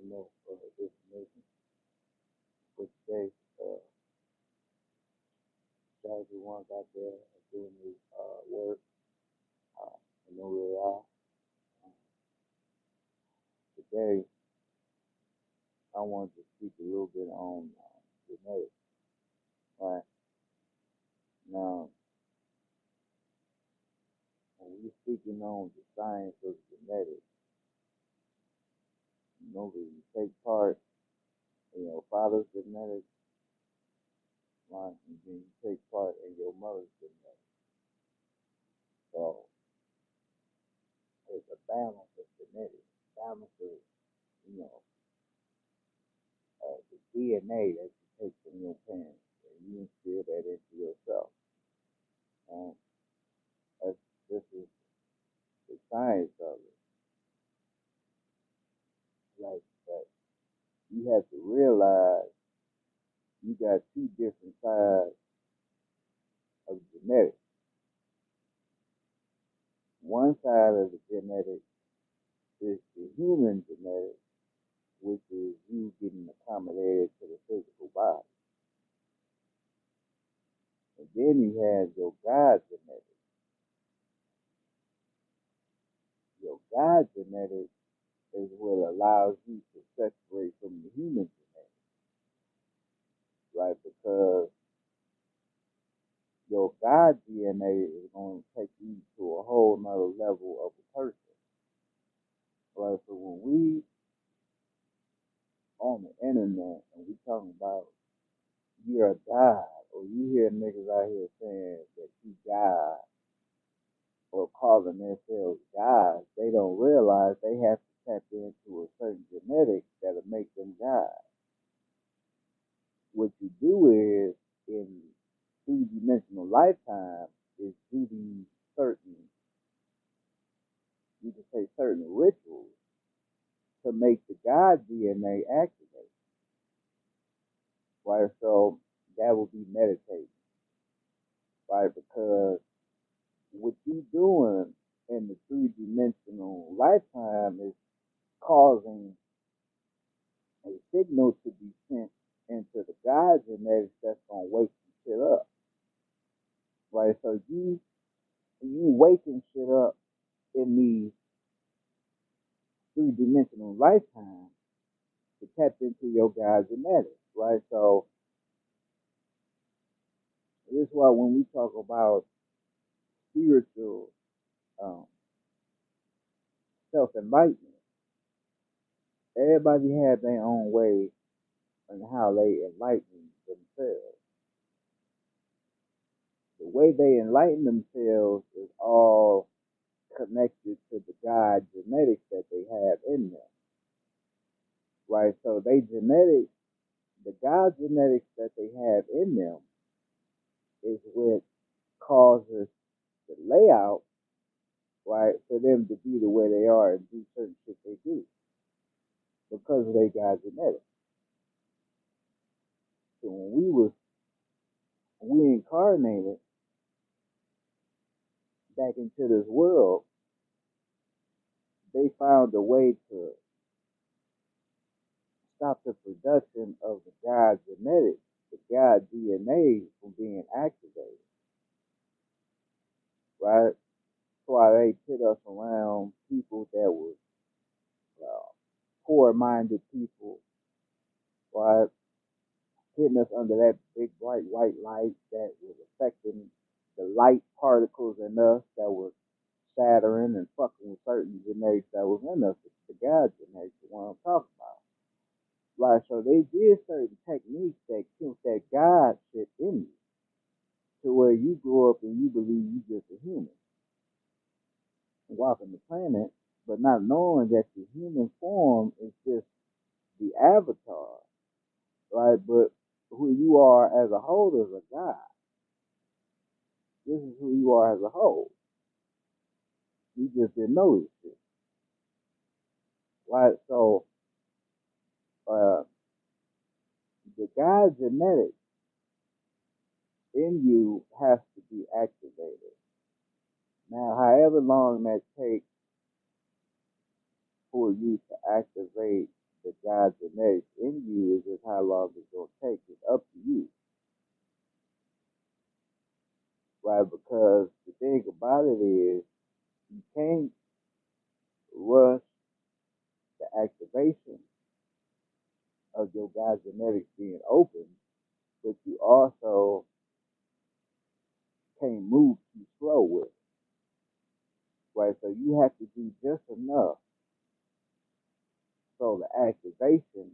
some more information for today. Guys who want out there are doing this work and know where they are. Today, I wanted to speak a little bit on genetics. Right now, when we're speaking on the science of genetics, when you take part in your father's genetics, right, and then you take part in your mother's genetics. So it's a balance of genetics, balance of, you know, the DNA that you take from your parents, and you instill that into yourself. And this is the science of it. Like that, you have to realize you got two different sides of genetics. One side of the genetics is the human genetics, which is you getting accommodated to the physical body. And then you have your God genetics. Your God genetics is what allows you to separate from the human genetics, right? Because your God DNA is going to take you to a whole nother level of a person, right? So when we on the internet and we talking about you're a God, or you hear niggas out here saying that you God, or calling themselves gods, they don't realize they have to tap into a certain genetic that'll make them God. What you do is, in three-dimensional lifetime, is do these certain, you can say certain rituals to make the God DNA activate, right? So that will be meditating, right? Because what you doing in the three-dimensional lifetime is causing a signal to be sent into the God genetics that's gonna wake some shit up, right? So you waking shit up in these three-dimensional lifetime to tap into your God genetics, right? So this is why when we talk about spiritual um, self-enlightenment, everybody had their own way on how they enlighten themselves. The way they enlighten themselves is all connected to the God genetics that they have in them, right? So they genetics, the God genetics that they have in them is what causes the layout, right, for them to be the way they are and do certain shit they do because of their God genetics. So when we incarnated back into this world, they found a way to stop the production of the God genetics, the God DNA from being activated, right? That's why they put us around people that were poor-minded people, right? Hitting us under that big bright white light that was affecting the light particles in us that was shattering and fucking with certain genetics that was in us, the God genetics, the one I'm talking about. Right, so they did certain techniques that killed that God shit in you to where you grow up and you believe you just a human walking the planet, but not knowing that the human form is just the avatar, right? But who you are as a whole is a God. This is who you are as a whole. You just didn't know this shit, right? So uh, the God genetics in you has to be activated. Now, however long that takes for you to activate the God's genetics in you is just how long it's gonna take. It's up to you, right? Because the thing about it is you can't rush the activation of your God's genetics being open, but you also can't move too slow with it, right? So you have to do just enough so the activation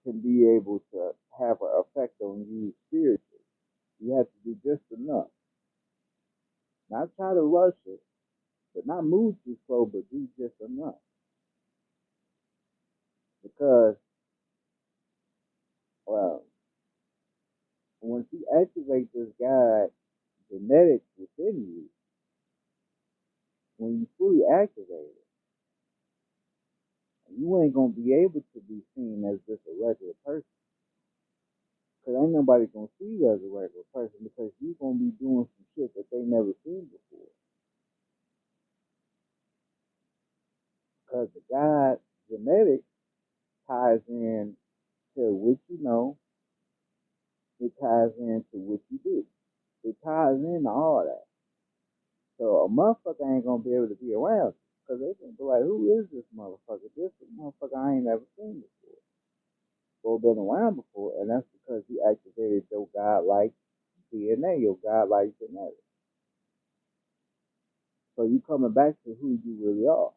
can be able to have an effect on you spiritually. You have to do just enough. Not try to rush it, but not move too slow, but do just enough. Because well, once you activate this God genetics within you, when you fully activate it, you ain't gonna be able to be seen as just a regular person. Cause ain't nobody gonna see you as a regular person because you gonna be doing some shit that they never seen before. Because the God genetics ties in to what you know, it ties into what you do. It ties into all that. So a motherfucker ain't gonna be able to be around you because they gonna be like, who is this motherfucker? This is a motherfucker I ain't never seen before or been around before, and that's because you activated your godlike DNA, your godlike genetics. So you coming back to who you really are.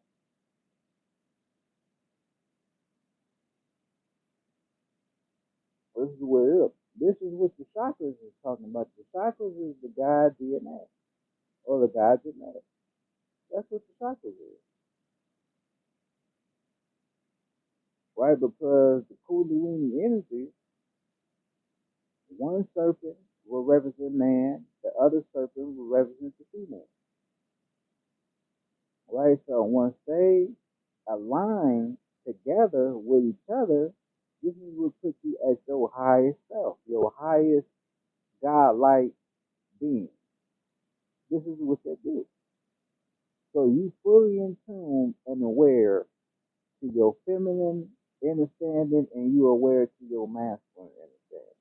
This is what it is. This is what the chakras is talking about. The chakras is the God DNA or the God genetics. That's what the chakras is, right? Because the Kundalini energy, one serpent will represent man, the other serpent will represent the female, right? So once they align together with each other, this is what puts you at your highest self, your highest godlike being. This is what they do. So you fully in tune and aware to your feminine understanding, and you aware to your masculine understanding,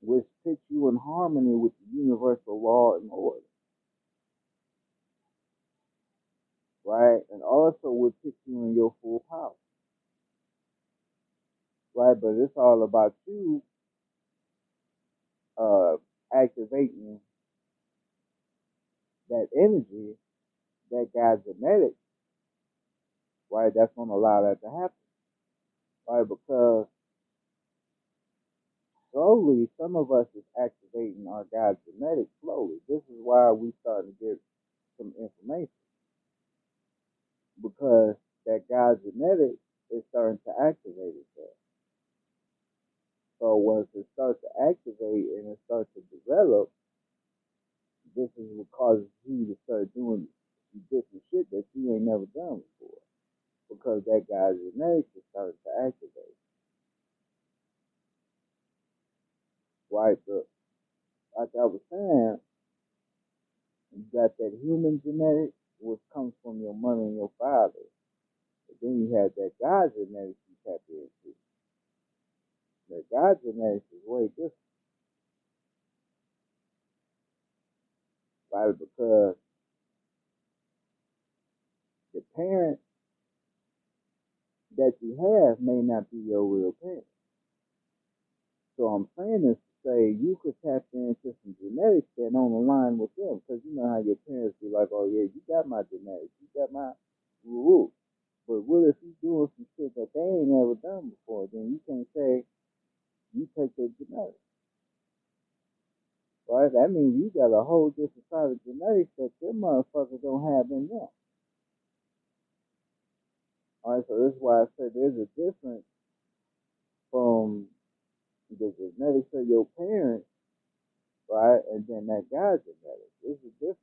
which puts you in harmony with the universal law and order, right? And also would put you in your full power, right? But it's all about you activating that energy, that God's genetics, right? That's going to allow that to happen, right? Because slowly, some of us is activating our God's genetics slowly. This is why we starting to get some information, because that God's genetics is starting to activate itself. So once it starts to activate and it starts to develop, this is what causes you to start doing different shit that you ain't never done before, because that God's genetics is starting to activate, right? But like I was saying, you got that human genetics, which comes from your mother and your father. But then you have that God genetics you tap into. That God genetics is way different, right? Because the parent that you have may not be your real parent. So I'm saying this to say you could tap into some genetics that don't align with them. Because you know how your parents be like, oh yeah, you got my genetics, you got my woo. But what if you doing some shit that they ain't never done before? Then you can't say you take their genetics. Right? That means you got a whole different side of genetics that them motherfuckers don't have in them. Alright, so this is why I say there's a difference from the genetics of your parents, right? And then that God's genetics. This is different.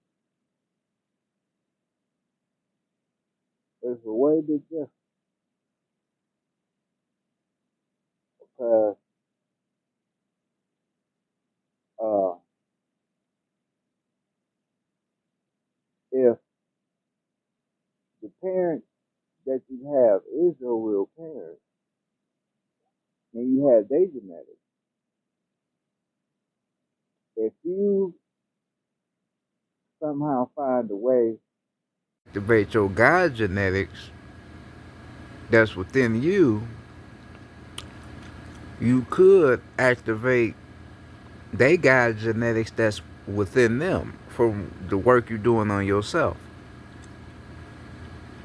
It's a way big difference. Because uh, if the parent that you have is your real parents, and you have their genetics. If you somehow find a way to activate your God genetics that's within you, you could activate they God genetics that's within them from the work you're doing on yourself.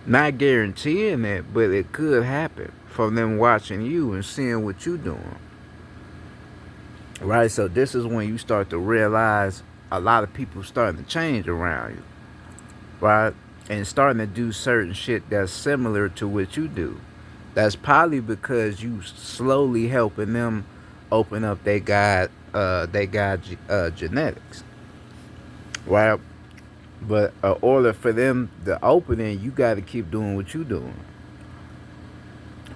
Not guaranteeing it, but it could happen from them watching you and seeing what you're doing. Right? So this is when you start to realize a lot of people starting to change around you. Right? And starting to do certain shit that's similar to what you do. That's probably because you slowly helping them open up they got genetics. Right? But in order for them to open it, you got to keep doing what you doing.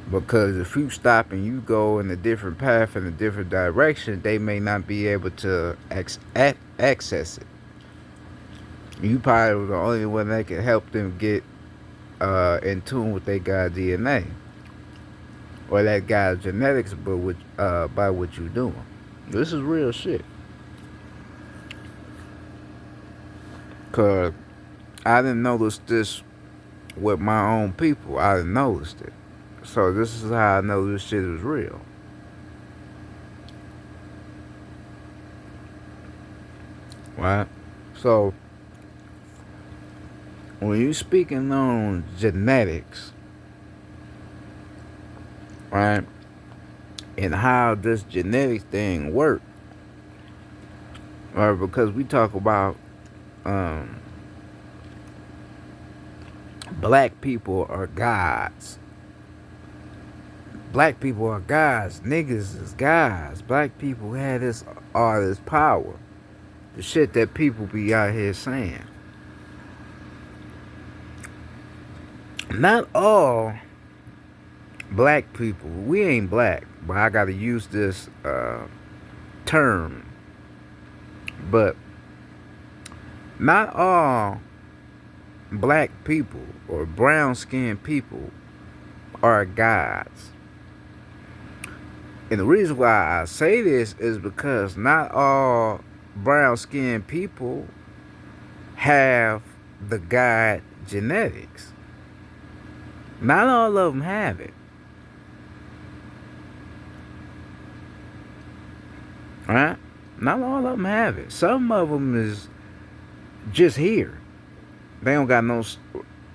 Because if you stop and you go in a different path in a different direction, they may not be able to access it. You probably the only one that can help them get in tune with their God DNA or that guy's genetics, but by what you doing. This is real shit. Cause I didn't notice this with my own people. I didn't notice it. So this is how I know this shit is real. Right? So when you speaking on genetics, right, and how this genetic thing work, right, because we talk about um, black people are gods. Black people are gods. Niggas is gods. Black people had all this power. The shit that people be out here saying. Not all black people. We ain't black, but I gotta use this term. But not all black people or brown skinned people are gods. And the reason why I say this is because not all brown skinned people have the God genetics. Not all of them have it. Right? Not all of them have it. Some of them is just here. They don't got no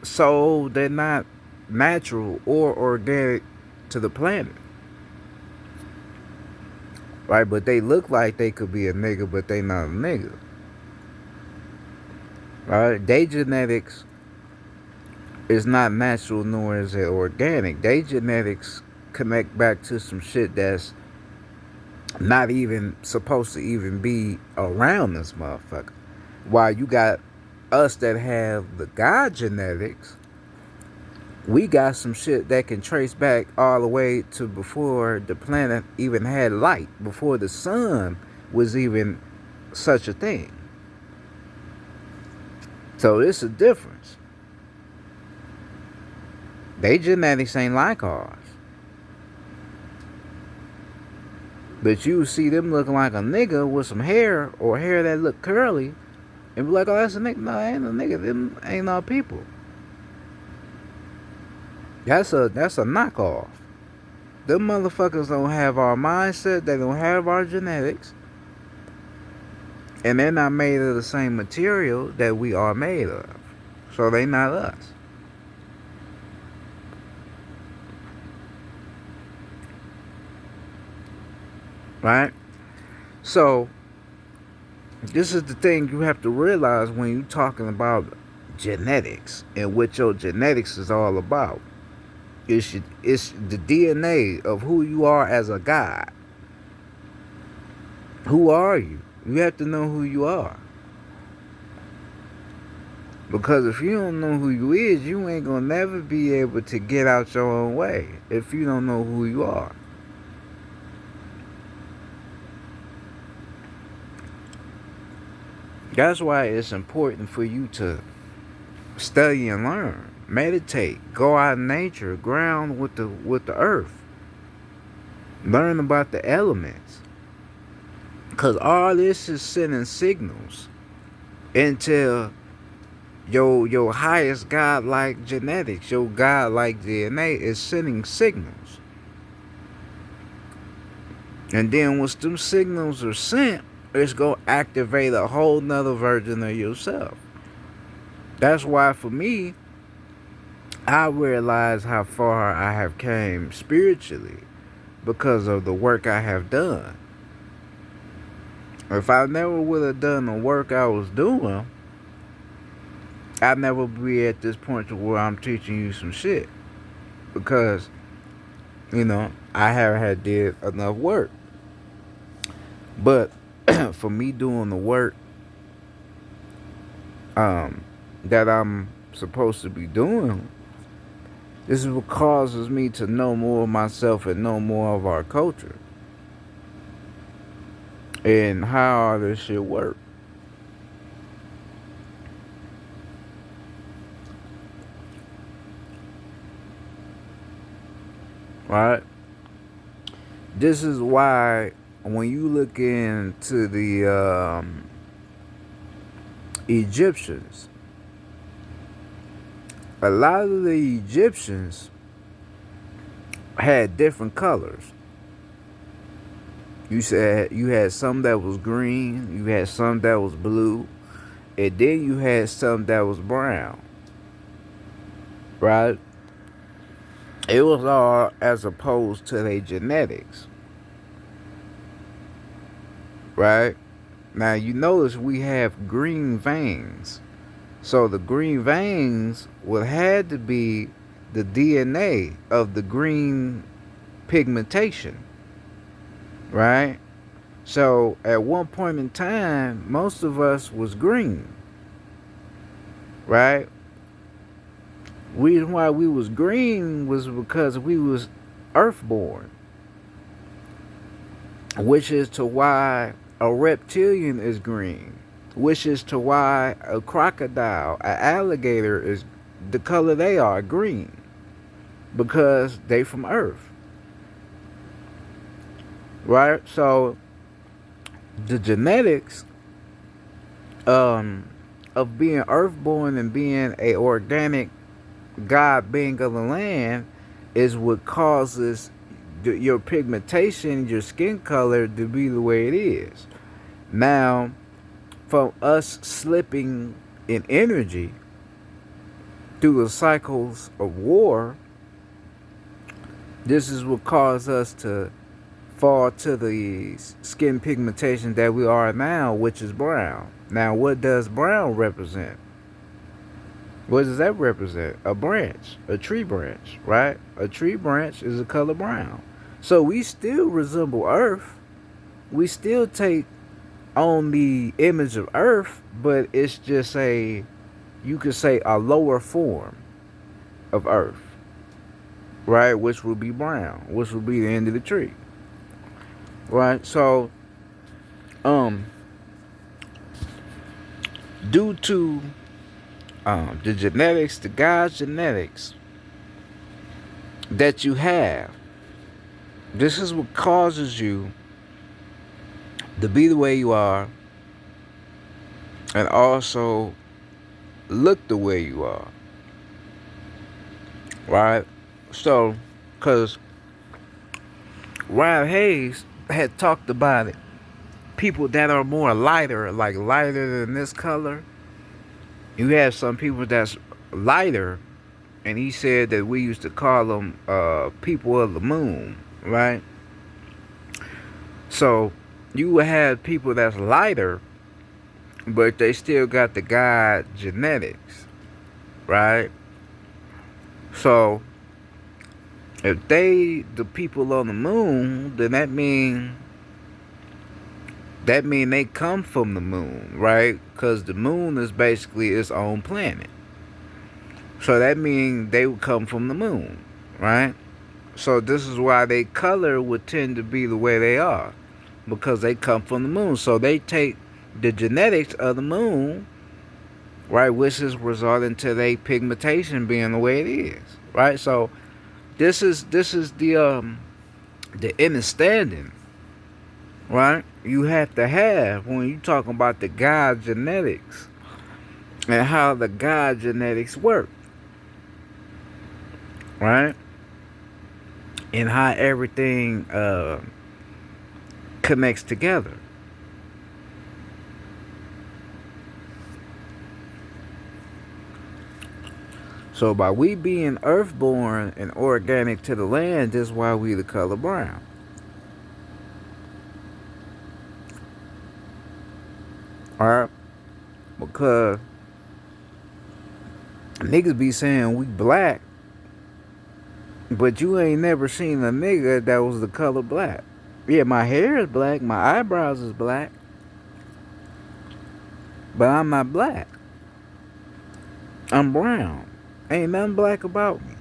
soul. They're not natural or organic to the planet. Right? But they look like they could be a nigga, but they not a nigga. Right? They genetics is not natural nor is it organic. They genetics connect back to some shit that's not even supposed to even be around this motherfucker. While you got us that have the God genetics, we got some shit that can trace back all the way to before the planet even had light, before the sun was even such a thing. So it's a difference. They genetics ain't like ours. But you see them looking like a nigga with some hair or hair that look curly and be like, oh, that's a nigga. No, ain't a nigga. Them ain't our people. That's a knockoff. Them motherfuckers don't have our mindset. They don't have our genetics. And they're not made of the same material that we are made of. So they not us. Right? So this is the thing you have to realize when you're talking about genetics and what your genetics is all about. It's the DNA of who you are as a God. Who are you? You have to know who you are. Because if you don't know who you is, you ain't gonna never be able to get out your own way if you don't know who you are. That's why it's important for you to study and learn. meditate, go out in nature, ground with the earth, learn about the elements, cause all this is sending signals into your highest godlike genetics, your godlike DNA is sending signals. And then once them signals are sent, it's gonna activate a whole nother version of yourself. That's why for me, I realize how far I have came spiritually because of the work I have done. If I never would have done the work I was doing, I'd never be at this point to where I'm teaching you some shit. Because, I haven't had did enough work. But for me doing the work that I'm supposed to be doing, this is what causes me to know more of myself and know more of our culture and how all this shit work. Right? This is why when you look into the Egyptians, a lot of the Egyptians had different colors. You said you had some that was green, you had some that was blue, and then you had some that was brown. Right? It was all as opposed to their genetics. Right? Now you notice we have green veins. So the green veins would have to be the DNA of the green pigmentation. Right? So at one point in time, most of us was green. Right? Reason why we was green was because we was earthborn. Which is to why a reptilian is green. Which is to why a crocodile, an alligator is the color they are, green. Because they from Earth. Right? So the genetics of being earthborn and being a organic God being of the land is what causes your pigmentation, your skin color to be the way it is. Now, from us slipping in energy through the cycles of war, this is what caused us to fall to the skin pigmentation that we are now, which is brown. Now, what does brown represent? What does that represent? A branch, a tree branch, right? A tree branch is the color brown. So we still resemble Earth. We still take on the image of Earth, but it's just you could say a lower form of Earth, right? Which would be brown, which would be the end of the tree, right? So, due to the genetics, the God's genetics that you have, this is what causes you to be the way you are and also look the way you are. Right? So, because Ryan Hayes had talked about it. People that are more lighter, like lighter than this color. You have some people that's lighter, and he said that we used to call them people of the moon, right? So you would have people that's lighter, but they still got the God genetics, right? So if they the people on the moon, then that mean they come from the moon, right? Because the moon is basically its own planet. So that means they would come from the moon, right? So this is why their color would tend to be the way they are, because they come from the moon. So they take the genetics of the moon right? Which is resulting to their pigmentation being the way it is, right? So this is the understanding, right? You have to have when you talking about the God genetics and how the God genetics work, right? And how everything connects together. So by we being earthborn and organic to the land, that's why we the color brown. Alright? Because niggas be saying we black, but you ain't never seen a nigga that was the color black. Yeah, my hair is black, my eyebrows is black, but I'm not black. I'm brown. Ain't nothing black about me.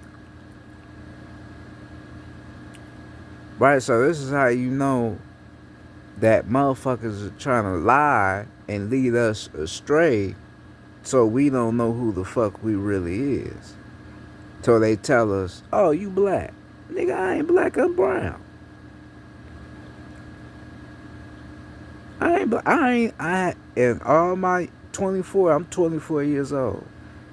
Right? So this is how you know that motherfuckers are trying to lie and lead us astray so we don't know who the fuck we really is. So they tell us, oh, you black. Nigga, I ain't black, I'm brown. In all my 24, I'm 24 years old.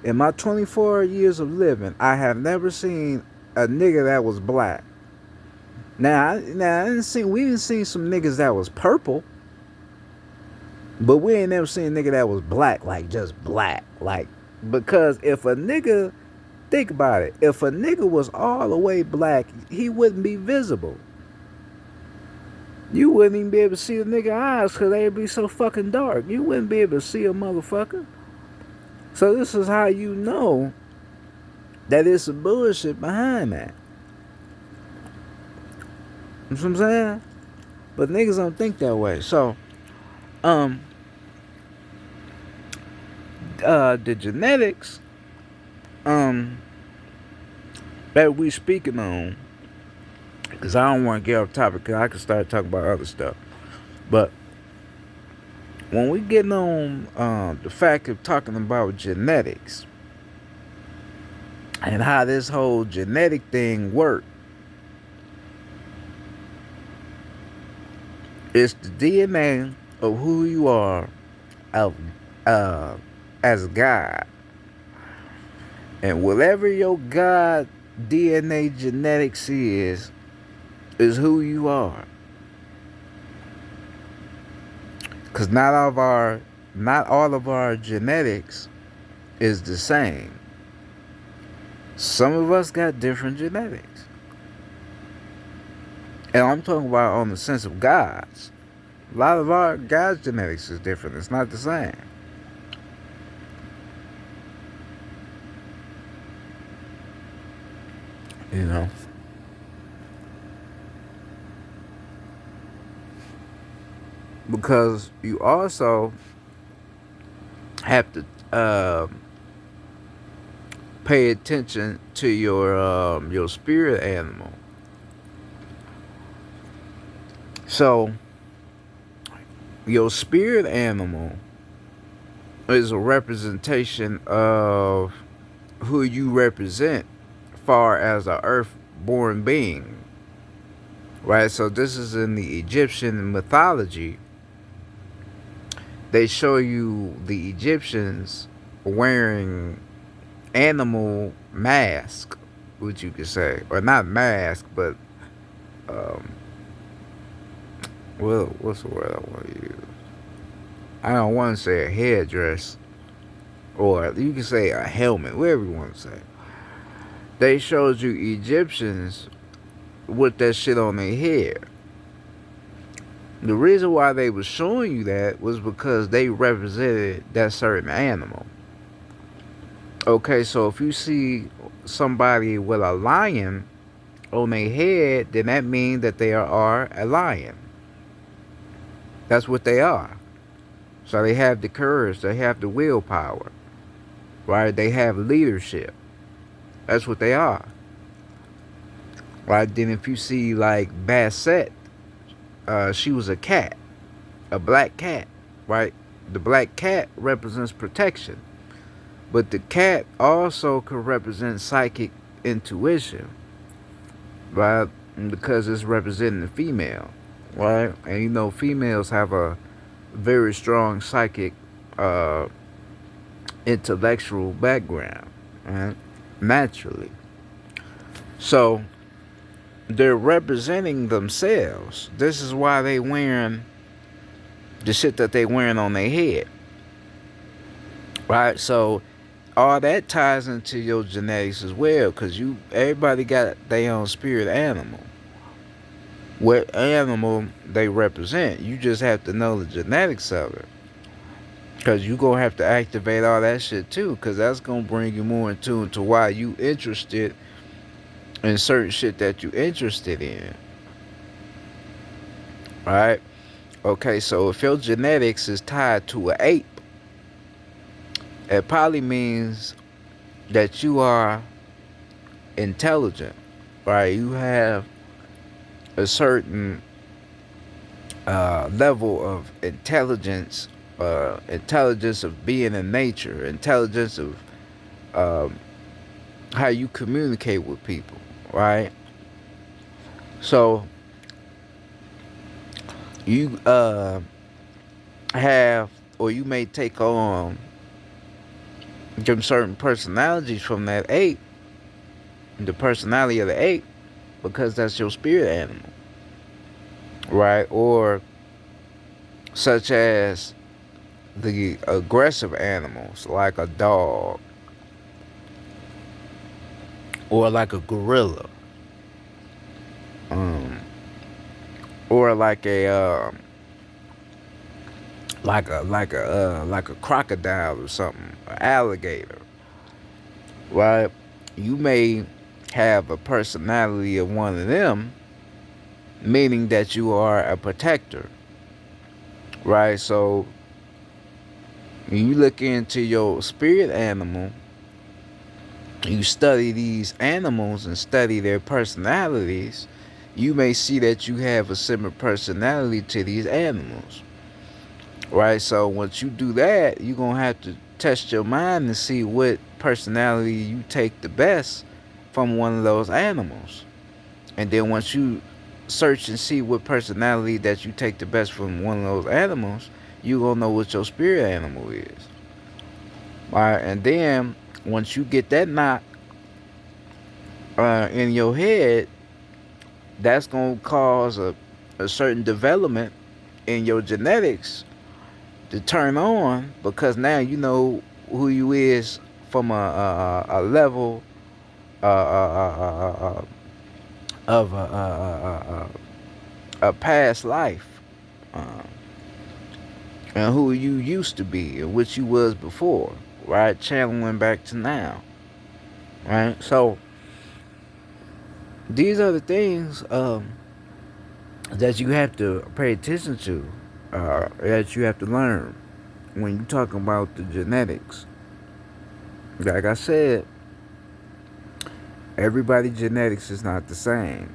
In my 24 years of living, I have never seen a nigga that was black. Now, we didn't see some niggas that was purple, but we ain't never seen a nigga that was black, like just black. Like, because if a nigga, think about it, if a nigga was all the way black, he wouldn't be visible. You wouldn't even be able to see a nigga eyes because they'd be so fucking dark. You wouldn't be able to see a motherfucker. So this is how you know that it's some bullshit behind that. You know what I'm saying? But niggas don't think that way. So, the genetics, that we speaking on, because I don't want to get off topic, because I can start talking about other stuff. But when we getting on the fact of talking about genetics and how this whole genetic thing works, it's the DNA of who you are of, as God. And whatever your God DNA genetics is who you are. Because not all of our genetics is the same. Some of us got different genetics. And I'm talking about on the sense of God's. A lot of our God's genetics is different. It's not the same. You know? Because you also have to pay attention to your spirit animal. So your spirit animal is a representation of who you represent far as an earth-born being. Right? So this is in the Egyptian mythology. They show you the Egyptians wearing animal mask, which you could say, or not mask, but well, what's the word I want to use? I don't want to say a headdress, or you can say a helmet, whatever you want to say. They showed you Egyptians with that shit on their head. The reason why they was showing you that was because they represented that certain animal. Okay, so if you see somebody with a lion on their head, then that means that they are a lion. That's what they are. So they have the courage, they have the willpower, right? They have leadership. That's what they are. Right? Then if you see like Basset, she was a cat, a black cat, right? The black cat represents protection. But the cat also could represent psychic intuition, right? Because it's representing the female, right? And females have a very strong psychic, uh, intellectual background, right? Naturally. So they're representing themselves. This is why they wearing the shit that they wearing on their head, right? So all that ties into your genetics as well, because everybody got their own spirit animal. What animal they represent, you just have to know the genetics of it, because you gonna have to activate all that shit too, because that's gonna bring you more in tune to why you interested in certain shit that you interested in, right? Okay, so if your genetics is tied to an ape, it probably means that you are intelligent, right? You have a certain level of intelligence, intelligence of being in nature, intelligence of um, how you communicate with people, right? So you have, or you may take on some certain personalities from that ape, the personality of the ape, because that's your spirit animal, right? Or such as the aggressive animals like a dog or like a gorilla, um, or like a crocodile or something, an alligator, right? You may have a personality of one of them, meaning that you are a protector, right? So when you look into your spirit animal, you study these animals and study their personalities, you may see that you have a similar personality to these animals, right? So once you do that, you're going to have to test your mind to see what personality you take the best from one of those animals. And then once you search and see what personality that you take the best from one of those animals, you're going to know what your spirit animal is. All right, and then once you get that knot in your head, that's going to cause a certain development in your genetics to turn on, because now you know who you is from a level of a past life, uh, and who you used to be and what you was before, right? Channeling back to now, right? So these are the things that you have to pay attention to, that you have to learn when you're talking about the genetics. Like I said, everybody's genetics is not the same.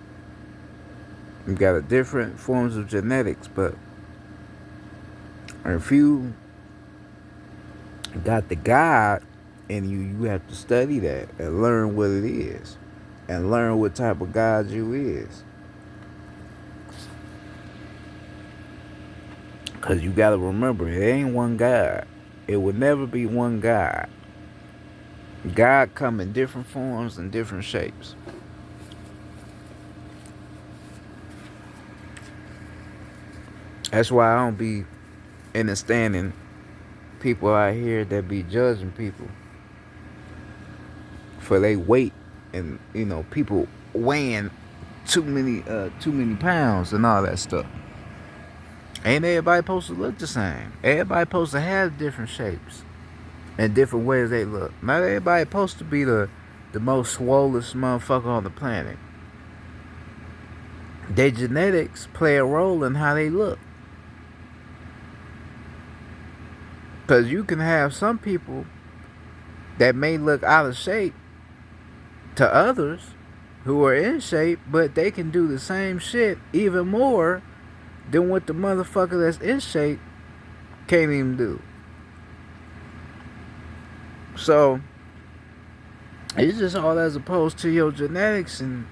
You got a different forms of genetics, but if you got the God in you, you have to study that and learn what it is, and learn what type of God you is. Because you got to remember, it ain't one God. It will never be one God. God come in different forms and different shapes. That's why I don't be understanding people out here that be judging people for they weight, and people weighing too many pounds and all that stuff. Ain't everybody supposed to look the same? Everybody supposed to have different shapes and different ways they look. Not everybody supposed to be the most swollest motherfucker on the planet. Their genetics play a role in how they look. Because you can have some people that may look out of shape to others who are in shape, but they can do the same shit even more than what the motherfucker that's in shape can't even do. So it's just all as opposed to your genetics and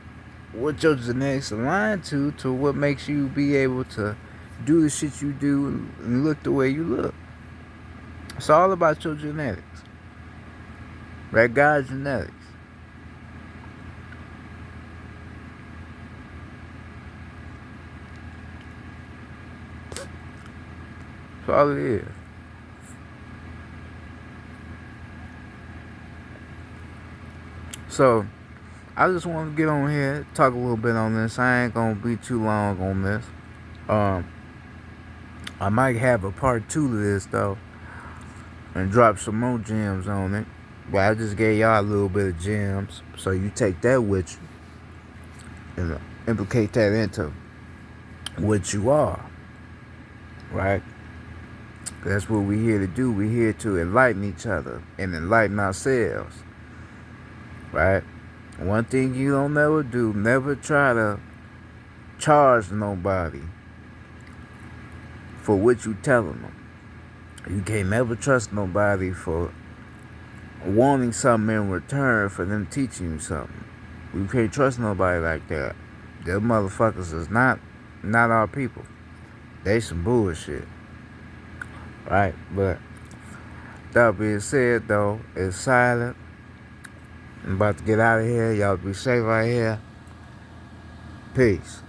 what your genetics align to what makes you be able to do the shit you do and look the way you look. It's all about your genetics. That God's genetics. That's all it is. So I just want to get on here, talk a little bit on this. I ain't gonna be too long on this. Um, I might have a part 2 to this though, and drop some more gems on it. But I just gave y'all a little bit of gems, so you take that with you and implicate that into what you are, right? That's what we're here to do. We're here to enlighten each other and enlighten ourselves, right? One thing you don't never do, never try to charge nobody for what you telling them. You can't never trust nobody for wanting something in return for them teaching you something. You can't trust nobody like that. Them motherfuckers is not our people. They some bullshit, right? But that being said, though, it's silent. I'm about to get out of here. Y'all be safe out here. Peace.